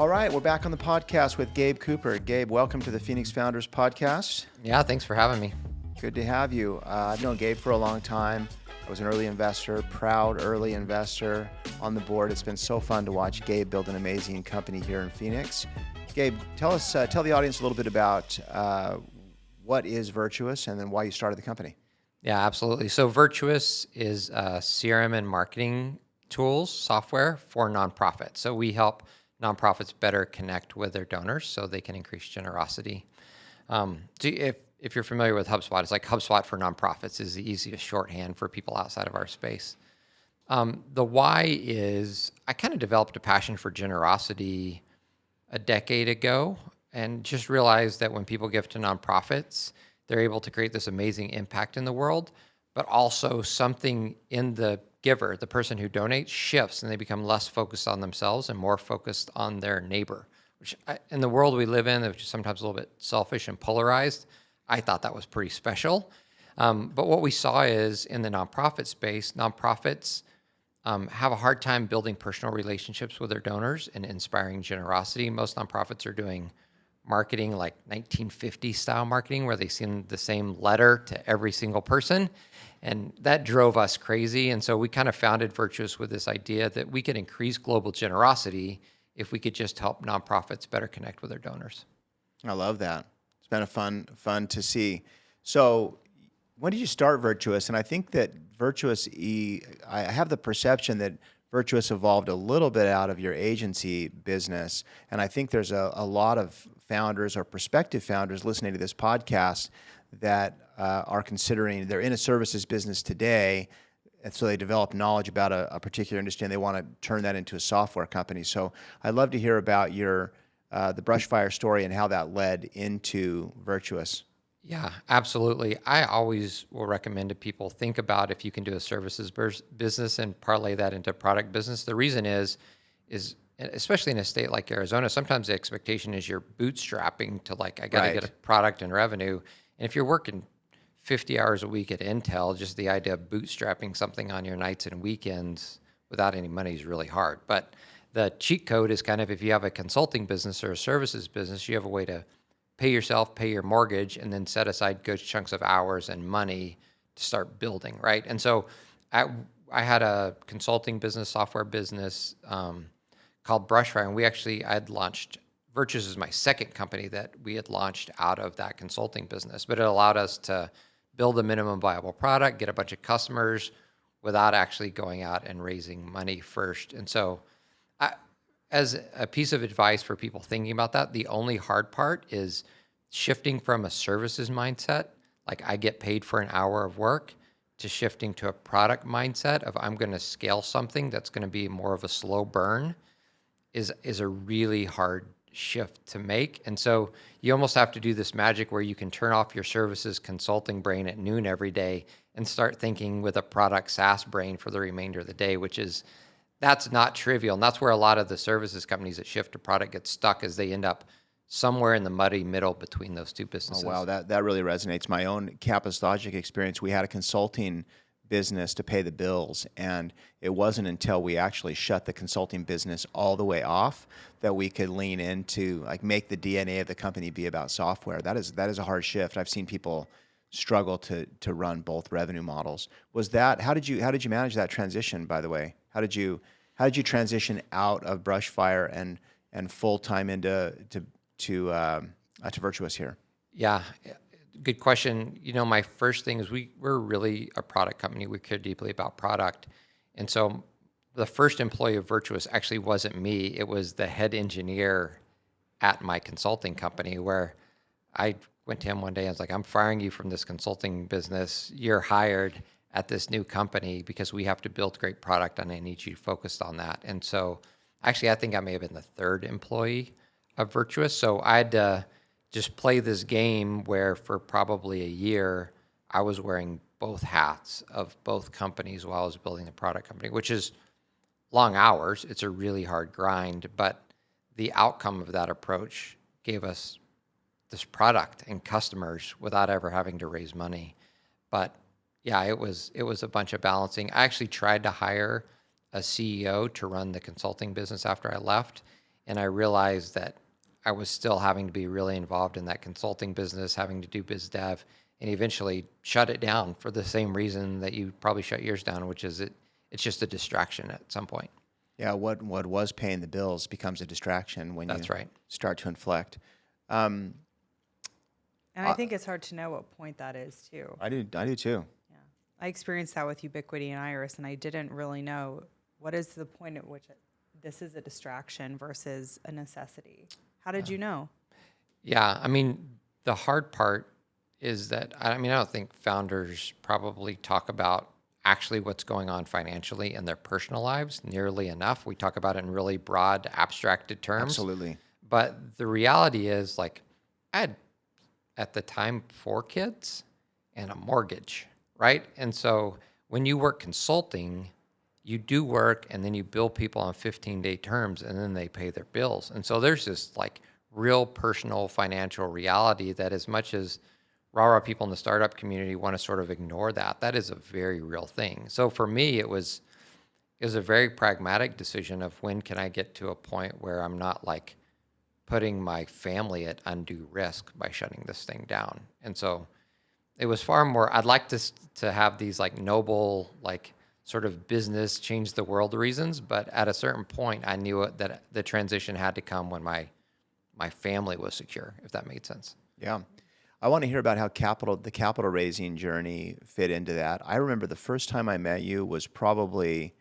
All right, we're back on the podcast with Gabe Cooper. Gabe, welcome to the Phoenix Founders Podcast. Yeah, thanks for having me. Good to have you. I've known Gabe for a long time. I was an early investor, proud early investor on the board. It's been so fun to watch Gabe build an amazing company here in Phoenix. Gabe, tell the audience a little bit about what is Virtuous and then why you started the company. Yeah, absolutely. So Virtuous is CRM and marketing tools, software for nonprofits. So we help nonprofits better connect with their donors so they can increase generosity. So if you're familiar with HubSpot, it's like HubSpot for nonprofits is the easiest shorthand for people outside of our space. The why is I kind of developed a passion for generosity a decade ago and just realized that when people give to nonprofits, they're able to create this amazing impact in the world, but also something in the giver, the person who donates, shifts and they become less focused on themselves and more focused on their neighbor, which in the world we live in, which is sometimes a little bit selfish and polarized, I thought that was pretty special. But what we saw is in the nonprofit space, nonprofits have a hard time building personal relationships with their donors and inspiring generosity. Most nonprofits are doing marketing like 1950 style marketing where they send the same letter to every single person. And that drove us crazy. And so we kind of founded Virtuous with this idea that we could increase global generosity if we could just help nonprofits better connect with their donors. I love that. It's been a fun to see. So when did you start Virtuous? And I think that I have the perception that Virtuous evolved a little bit out of your agency business. And I think there's a lot of founders or prospective founders listening to this podcast that are considering, they're in a services business today, and so they develop knowledge about a particular industry and they want to turn that into a software company. So I'd love to hear about your the Brushfire story and how that led into Virtuous. Yeah, absolutely. I always will recommend to people, think about if you can do a services business and parlay that into product business. The reason is especially in a state like Arizona, sometimes the expectation is you're bootstrapping to like, I got to get a product and revenue. And if you're working 50 hours a week at Intel, just the idea of bootstrapping something on your nights and weekends without any money is really hard. But the cheat code is kind of if you have a consulting business or a services business, you have a way to pay yourself, pay your mortgage, and then set aside good chunks of hours and money to start building, right? And so I had a consulting business, software business called Brushfire, and I'd launched, Virtuous is my second company that we had launched out of that consulting business, but it allowed us to build a minimum viable product, get a bunch of customers without actually going out and raising money first. And so as a piece of advice for people thinking about that, the only hard part is shifting from a services mindset, like I get paid for an hour of work, to shifting to a product mindset of I'm going to scale something that's going to be more of a slow burn is a really hard shift to make. And so you almost have to do this magic where you can turn off your services consulting brain at noon every day and start thinking with a product SaaS brain for the remainder of the day, that's not trivial. And that's where a lot of the services companies that shift to product get stuck, as they end up somewhere in the muddy middle between those two businesses. Oh, wow. That really resonates. My own Campus Logic experience, we had a consulting business to pay the bills, and it wasn't until we actually shut the consulting business all the way off that we could lean into, like, make the DNA of the company be about software. That is a hard shift. I've seen people struggle to run both revenue models. How did you manage that transition, by the way? How did you transition out of Brushfire and full time into Virtuous here? Yeah, good question. My first thing is we're really a product company. We care deeply about product, and so the first employee of Virtuous actually wasn't me. It was the head engineer at my consulting company, where I went to him one day and I was like, "I'm firing you from this consulting business. You're hired at this new company because we have to build great product and I need you focused on that." And so actually, I think I may have been the third employee of Virtuous. So I had to just play this game where for probably a year, I was wearing both hats of both companies while I was building the product company, which is long hours. It's a really hard grind, but the outcome of that approach gave us this product and customers without ever having to raise money. But yeah, it was a bunch of balancing. I actually tried to hire a CEO to run the consulting business after I left, And I realized that I was still having to be really involved in that consulting business, having to do biz dev, and eventually shut it down for the same reason that you probably shut yours down, which is it's just a distraction at some point. Yeah, what was paying the bills becomes a distraction when That's you right. start to inflect. Um, And I think it's hard to know what point that is too. I do too. Yeah. I experienced that with Ubiquity and Iris, and I didn't really know what is the point at which this is a distraction versus a necessity. How did you know? Yeah, I mean, the hard part is that, I don't think founders probably talk about actually what's going on financially in their personal lives nearly enough. We talk about it in really broad, abstracted terms. Absolutely. But the reality is, like, I had at the time 4 kids and a mortgage, right? And so when you work consulting, you do work and then you bill people on 15-day terms and then they pay their bills. And so there's this like real personal financial reality that, as much as rah-rah people in the startup community want to sort of ignore that, that is a very real thing. So for me, it was a very pragmatic decision of when can I get to a point where I'm not like putting my family at undue risk by shutting this thing down. And so it was far more, I'd like to have these like noble, like sort of business change the world reasons, but at a certain point I knew that the transition had to come when my family was secure, if that made sense. Yeah. I want to hear about how the capital raising journey fit into that. I remember the first time I met you was probably,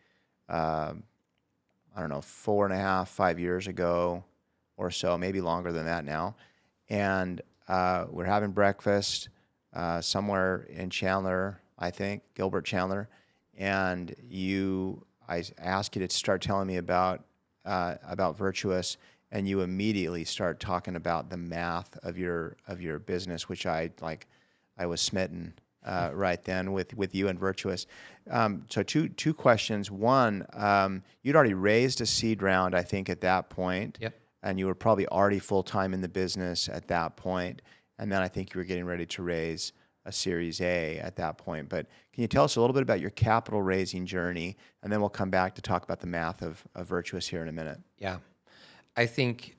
I don't know, 4.5, 5 years ago or so, maybe longer than that now. And we're having breakfast somewhere in Chandler, I think, Gilbert Chandler. And I asked you to start telling me about Virtuous, and you immediately start talking about the math of your business, which I was smitten right then with you and Virtuous. So two questions. One, you'd already raised a seed round, I think, at that point. Yep. And you were probably already full-time in the business at that point. And then I think you were getting ready to raise a Series A at that point. But can you tell us a little bit about your capital raising journey? And then we'll come back to talk about the math of Virtuous here in a minute. Yeah. I think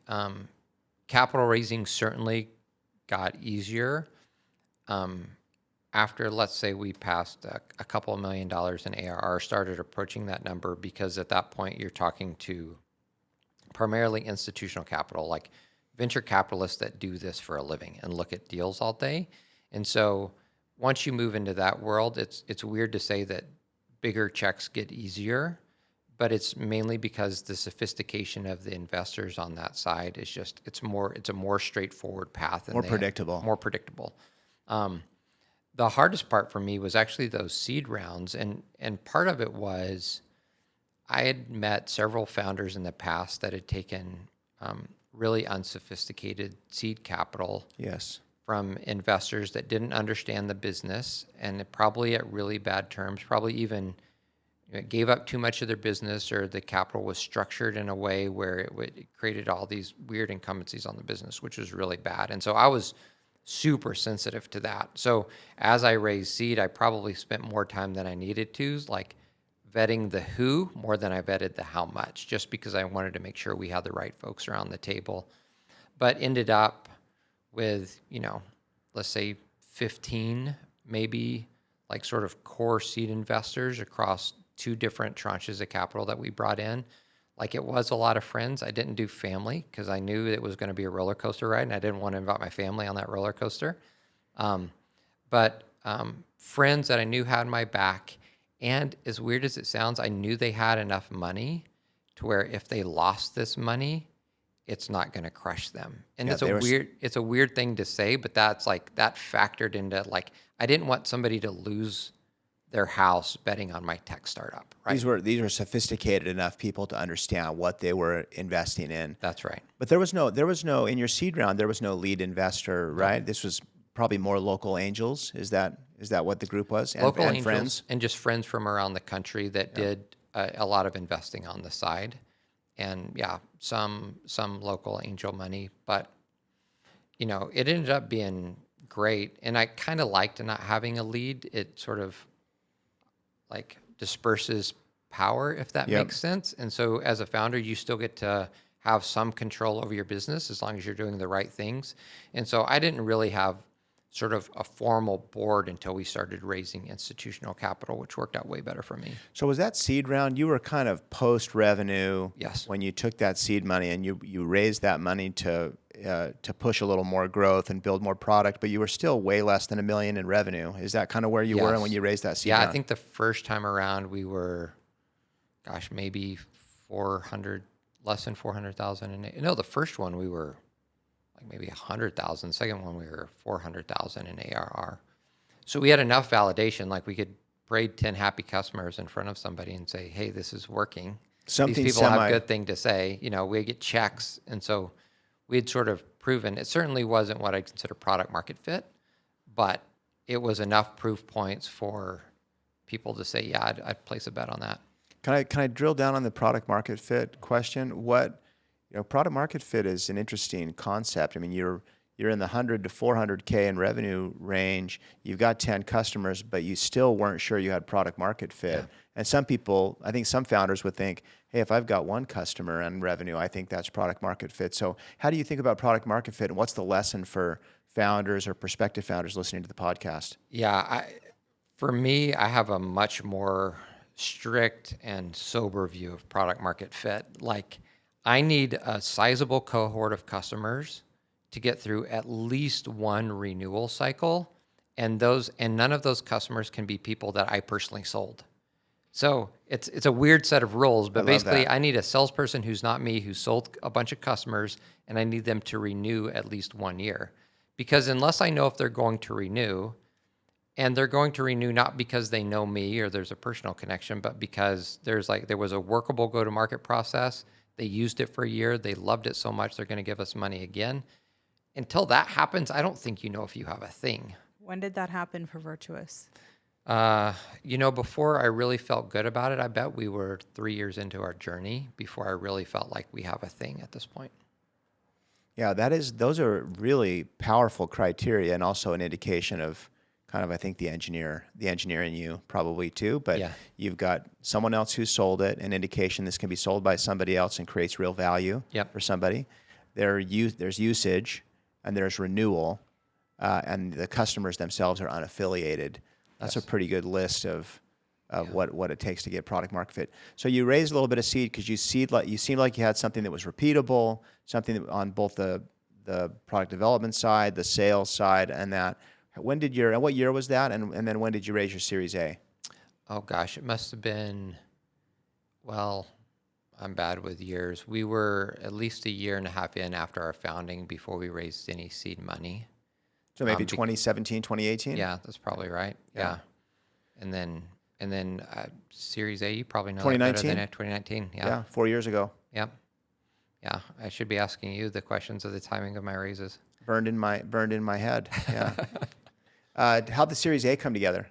capital raising certainly got easier after, let's say, we passed a couple of $1 million in ARR, started approaching that number, because at that point you're talking to primarily institutional capital, like venture capitalists that do this for a living and look at deals all day. And so once you move into that world, it's weird to say that bigger checks get easier, but it's mainly because the sophistication of the investors on that side is just, it's a more straightforward path. And More predictable. More predictable. The hardest part for me was actually those seed rounds. And part of it was I had met several founders in the past that had taken really unsophisticated seed capital. Yes. From investors that didn't understand the business, and probably at really bad terms, probably even gave up too much of their business, or the capital was structured in a way where it created all these weird incumbencies on the business, which was really bad. And so I was super sensitive to that. So as I raised seed, I probably spent more time than I needed to, like vetting the who more than I vetted the how much, just because I wanted to make sure we had the right folks around the table. But ended up with, let's say 15, maybe like sort of core seed investors across 2 different tranches of capital that we brought in. Like, it was a lot of friends. I didn't do family because I knew it was going to be a roller coaster ride and I didn't want to invite my family on that roller coaster. But friends that I knew had my back. And as weird as it sounds, I knew they had enough money to where if they lost this money, it's not going to crush them. And it's a weird thing to say, but that's like, that factored into, like, I didn't want somebody to lose their house betting on my tech startup, right? These were sophisticated enough people to understand what they were investing in. That's right. But there was no in your seed round, there was no lead investor, right? This was probably more local angels. Is that what the group was? Local and angels friends? and just friends from around the country that did a lot of investing on the side. And yeah, some local angel money, but it ended up being great. And I kind of liked not having a lead. It sort of like disperses power, if that makes sense. And so as a founder, you still get to have some control over your business as long as you're doing the right things. And so I didn't really have sort of a formal board until we started raising institutional capital, which worked out way better for me. So was that seed round, you were kind of post-revenue Yes. when you took that seed money and you raised that money to push a little more growth and build more product, but you were still way less than $1 million in revenue. Is that kind of where you were Yes. when you raised that seed Yeah, round? I think the first time around we were, gosh, maybe 400, less than 400,000. No, the first one we were like maybe 100,000. Second one we were 400,000 in ARR. So we had enough validation, like we could braid 10 happy customers in front of somebody and say, hey, this is working. Something These people have a good thing to say. You know, we get checks. And so we had sort of proven, it certainly wasn't what I'd consider product market fit, but it was enough proof points for people to say, yeah, I'd place a bet on that. Can I drill down on the product market fit question? Product market fit is an interesting concept. I mean, you're in the 100 to 400K in revenue range. You've got 10 customers, but you still weren't sure you had product market fit. Yeah. And some people, I think some founders would think, hey, if I've got one customer and revenue, I think that's product market fit. So how do you think about product market fit, and what's the lesson for founders or prospective founders listening to the podcast? Yeah, for me, I have a much more strict and sober view of product market fit. Like, I need a sizable cohort of customers to get through at least one renewal cycle, and none of those customers can be people that I personally sold. So it's a weird set of rules, but basically I need a salesperson who's not me, who sold a bunch of customers, and I need them to renew at least 1 year. Because unless I know if they're going to renew, and they're going to renew not because they know me or there's a personal connection, but because there was a workable go-to-market process. They used it for a year. They loved it so much they're going to give us money again. Until that happens, I don't think you know if you have a thing. When did that happen for Virtuous? Before I really felt good about it, I bet we were 3 years into our journey before I really felt like we have a thing at this point. Yeah, those are really powerful criteria, and also an indication of kind of, I think, the engineer in you probably too, but yeah. You've got someone else who sold it, an indication this can be sold by somebody else and creates real value for somebody. There's usage, and there's renewal, and the customers themselves are unaffiliated. That's a pretty good list of what it takes to get product market fit. So you raised a little bit of seed because you seemed like you had something that was repeatable, something on both the product development side, the sales side, and that. What year was that, and then when did you raise your Series A? Oh gosh, it must have been, well, I'm bad with years. We were at least a year and a half in after our founding before we raised any seed money. So maybe 2017, 2018? Yeah, that's probably right. Yeah. And then Series A, you probably know 2019? that better than it. 2019, Yeah, 4 years ago. Yep. Yeah, I should be asking you the questions of the timing of my raises. Burned in my head, yeah. How'd the Series A come together?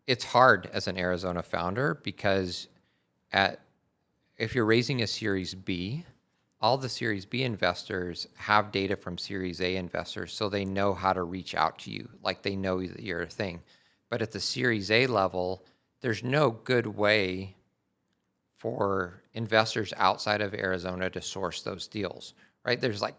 It's hard as an Arizona founder because if you're raising a Series B, all the Series B investors have data from Series A investors, so they know how to reach out to you, like they know that you're a thing. But at the Series A level, there's no good way for investors outside of Arizona to source those deals, right? There's like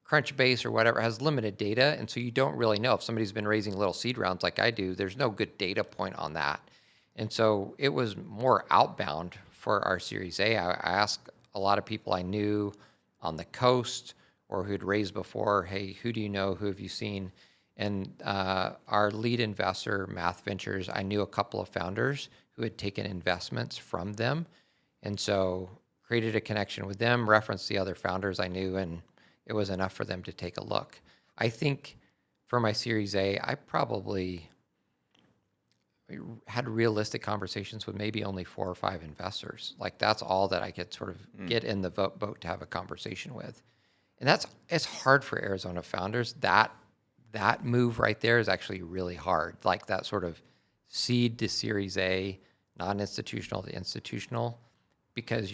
Crunchbase or whatever has limited data, and so you don't really know if somebody's been raising little seed rounds like I do. There's no good data point on that. And so it was more outbound for our Series A. I asked a lot of people I knew on the coast or who'd raised before, hey, who do you know? Who have you seen? And our lead investor, Math Ventures, I knew a couple of founders who had taken investments from them. And so created a connection with them, referenced the other founders I knew, and it was enough for them to take a look. I think for my Series A, I probably had realistic conversations with maybe only 4 or 5 investors. Like that's all that I could sort of get in the boat to have a conversation with. And it's hard for Arizona founders. That move right there is actually really hard. Like that sort of seed to Series A, non-institutional to institutional, because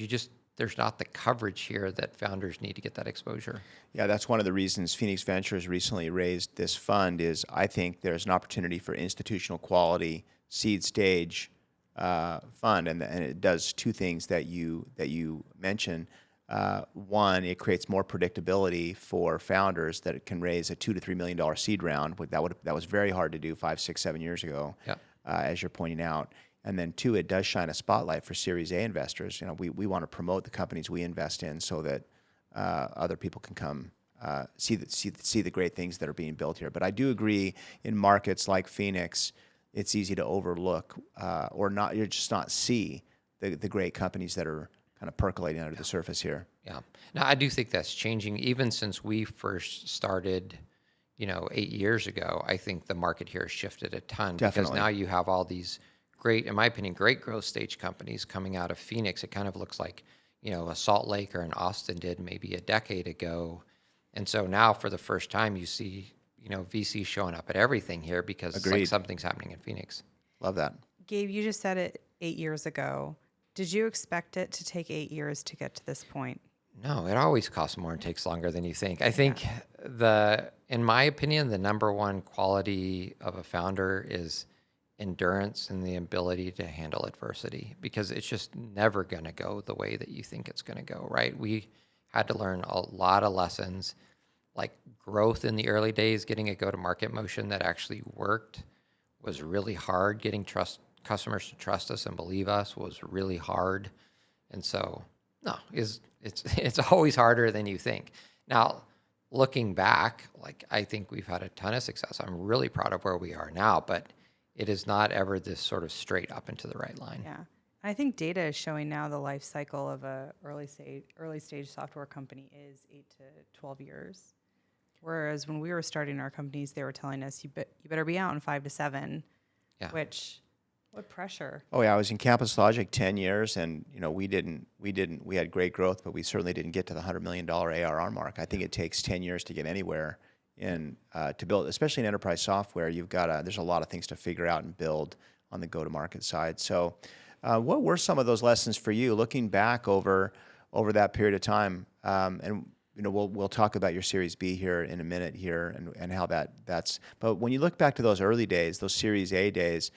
there's not the coverage here that founders need to get that exposure. Yeah, that's one of the reasons Phoenix Ventures recently raised this fund is I think there's an opportunity for institutional quality seed stage fund, and it does two things that you mentioned. One, it creates more predictability for founders that it can raise a $2 to $3 million seed round. That was very hard to do 5, 6, 7 years ago, Yep. as you're pointing out. And then two, it does shine a spotlight for Series A investors. We want to promote the companies we invest in so that other people can come see the great things that are being built here. But I do agree, in markets like Phoenix, it's easy to overlook or not, you just not see the great companies that are kind of percolating under the surface here. Yeah. Now, I do think that's changing. Even since we first started, 8 years ago, I think the market here has shifted a ton. Definitely. Because now you have all these great, in my opinion, great growth stage companies coming out of Phoenix. It kind of looks like, a Salt Lake or an Austin did maybe a decade ago. And so now for the first time, you see, VC showing up at everything here because it's like something's happening in Phoenix. Love that. Gabe, you just said it 8 years ago. Did you expect it to take 8 years to get to this point? No, it always costs more and takes longer than you think. I think in my opinion, the number one quality of a founder is endurance and the ability to handle adversity, because it's just never going to go the way that you think it's going to go, right? We had to learn a lot of lessons, like growth in the early days. Getting a go-to-market motion that actually worked was really hard. Getting customers to trust us and believe us was really hard. And so, no, it's always harder than you think. Now, looking back, I think we've had a ton of success. I'm really proud of where we are now, but it is not ever this sort of straight up into the right line. Yeah. I think data is showing now the life cycle of a early stage software company is 8 to 12 years. Whereas when we were starting our companies, they were telling us you better be out in 5 to 7. Yeah. Which, what pressure? Oh yeah, I was in Campus Logic 10 years, and we had great growth, but we certainly didn't get to the $100 million ARR mark. I think it takes 10 years to get anywhere to build, especially in enterprise software. There's a lot of things to figure out and build on the go-to-market side. So, what were some of those lessons for you, looking back over that period of time? And we'll talk about your Series B here in a minute here, and how that's. But when you look back to those early days, those Series A days,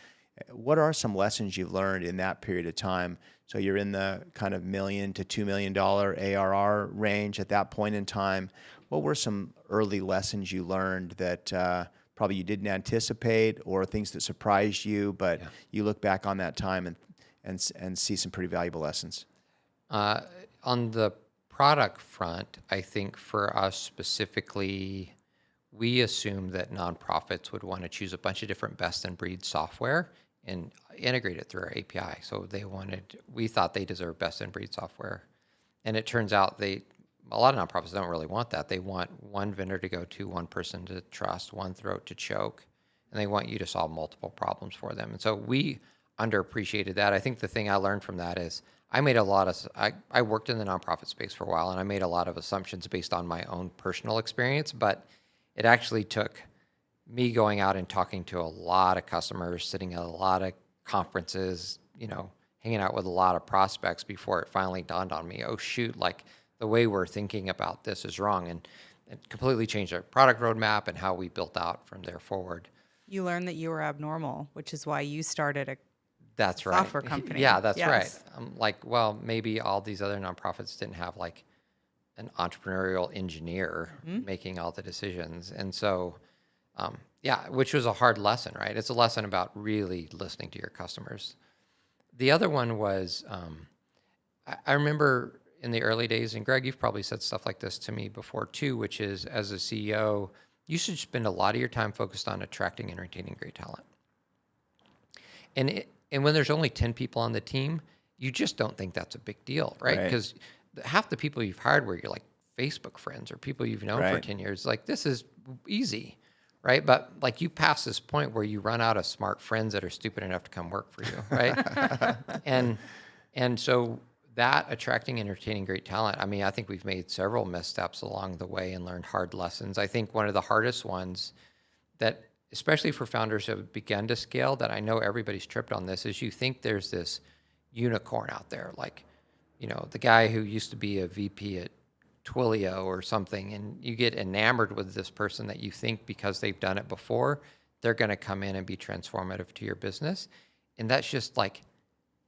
what are some lessons you've learned in that period of time? So you're in the kind of $1 million to $2 million ARR range at that point in time. What were some early lessons you learned that probably you didn't anticipate, or things that surprised you, but you look back on that time and see some pretty valuable lessons? On the product front, I think for us specifically, we assumed that nonprofits would want to choose a bunch of different best-in-breed software and integrate it through our API. So we thought they deserve best-in-breed software. And it turns out a lot of nonprofits don't really want that. They want one vendor to go to, one person to trust, one throat to choke, and they want you to solve multiple problems for them. And so we underappreciated that. I think the thing I learned from that is I worked in the nonprofit space for a while, and I made a lot of assumptions based on my own personal experience, but it actually took me going out and talking to a lot of customers, sitting at a lot of conferences, hanging out with a lot of prospects before it finally dawned on me, oh shoot, the way we're thinking about this is wrong. And it completely changed our product roadmap and how we built out from there forward. You learned that you were abnormal, which is why you started a That's right. software company. Yeah, that's Yes. right. I'm like, well, maybe all these other nonprofits didn't have an entrepreneurial engineer making all the decisions. And so, which was a hard lesson, right? It's a lesson about really listening to your customers. The other one was, I remember in the early days, and Greg, you've probably said stuff like this to me before too, which is, as a CEO, you should spend a lot of your time focused on attracting and retaining great talent. And when there's only 10 people on the team, you just don't think that's a big deal, right? Because half the people you've hired were your Facebook friends or people you've known for 10 years. This is easy, right? But you pass this point where you run out of smart friends that are stupid enough to come work for you, right? and so that attracting and retaining great talent, I think we've made several missteps along the way and learned hard lessons. I think one of the hardest ones that, especially for founders who have begun to scale, that I know everybody's tripped on this, is you think there's this unicorn out there, the guy who used to be a VP at Twilio or something, and you get enamored with this person that you think because they've done it before, they're going to come in and be transformative to your business. And that's just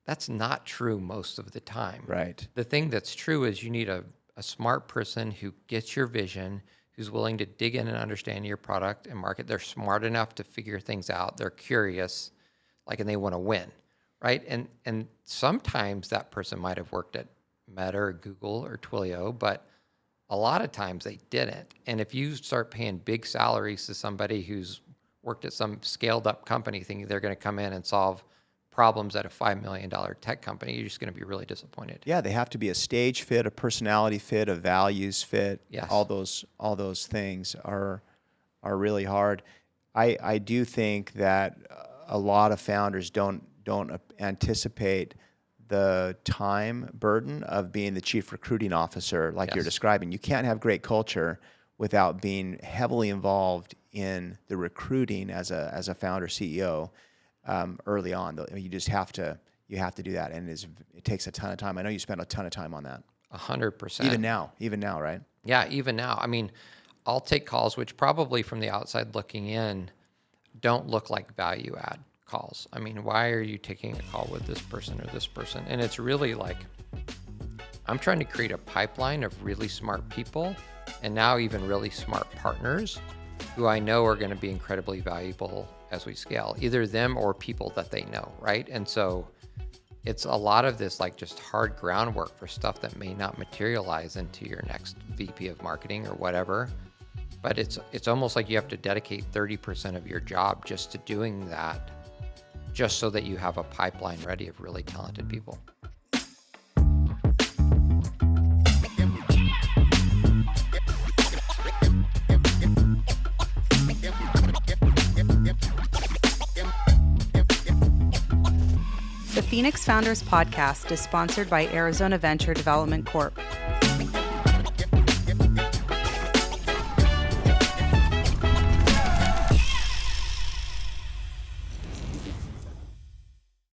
That's not true most of the time. Right. The thing that's true is you need a smart person who gets your vision, who's willing to dig in and understand your product and market. They're smart enough to figure things out. They're curious, and they want to win, right? And sometimes that person might have worked at Meta or Google or Twilio, but a lot of times they didn't. And if you start paying big salaries to somebody who's worked at some scaled up company thinking they're going to come in and solve problems at a $5 million tech company, you're just going to be really disappointed. Yeah, they have to be a stage fit, a personality fit, a values fit. Yes. All those things are really hard. I do think that a lot of founders don't anticipate the time burden of being the chief recruiting officer like you're Yes. describing. You can't have great culture without being heavily involved in the recruiting as a founder CEO early on. You just have to do that, and it takes a ton of time. I know you spend a ton of time on that. 100%. Even now, right? Yeah, even now. I mean, I'll take calls which probably from the outside looking in don't look like value add calls. I mean, why are you taking a call with this person or this person? And it's really like, I'm trying to create a pipeline of really smart people and now even really smart partners who I know are going to be incredibly valuable as we scale, either them or people that they know, right? And so it's a lot of this just hard groundwork for stuff that may not materialize into your next VP of marketing or whatever. But it's almost like you have to dedicate 30% of your job just to doing that, just so that you have a pipeline ready of really talented people. The Phoenix Founders Podcast is sponsored by Arizona Venture Development Corp.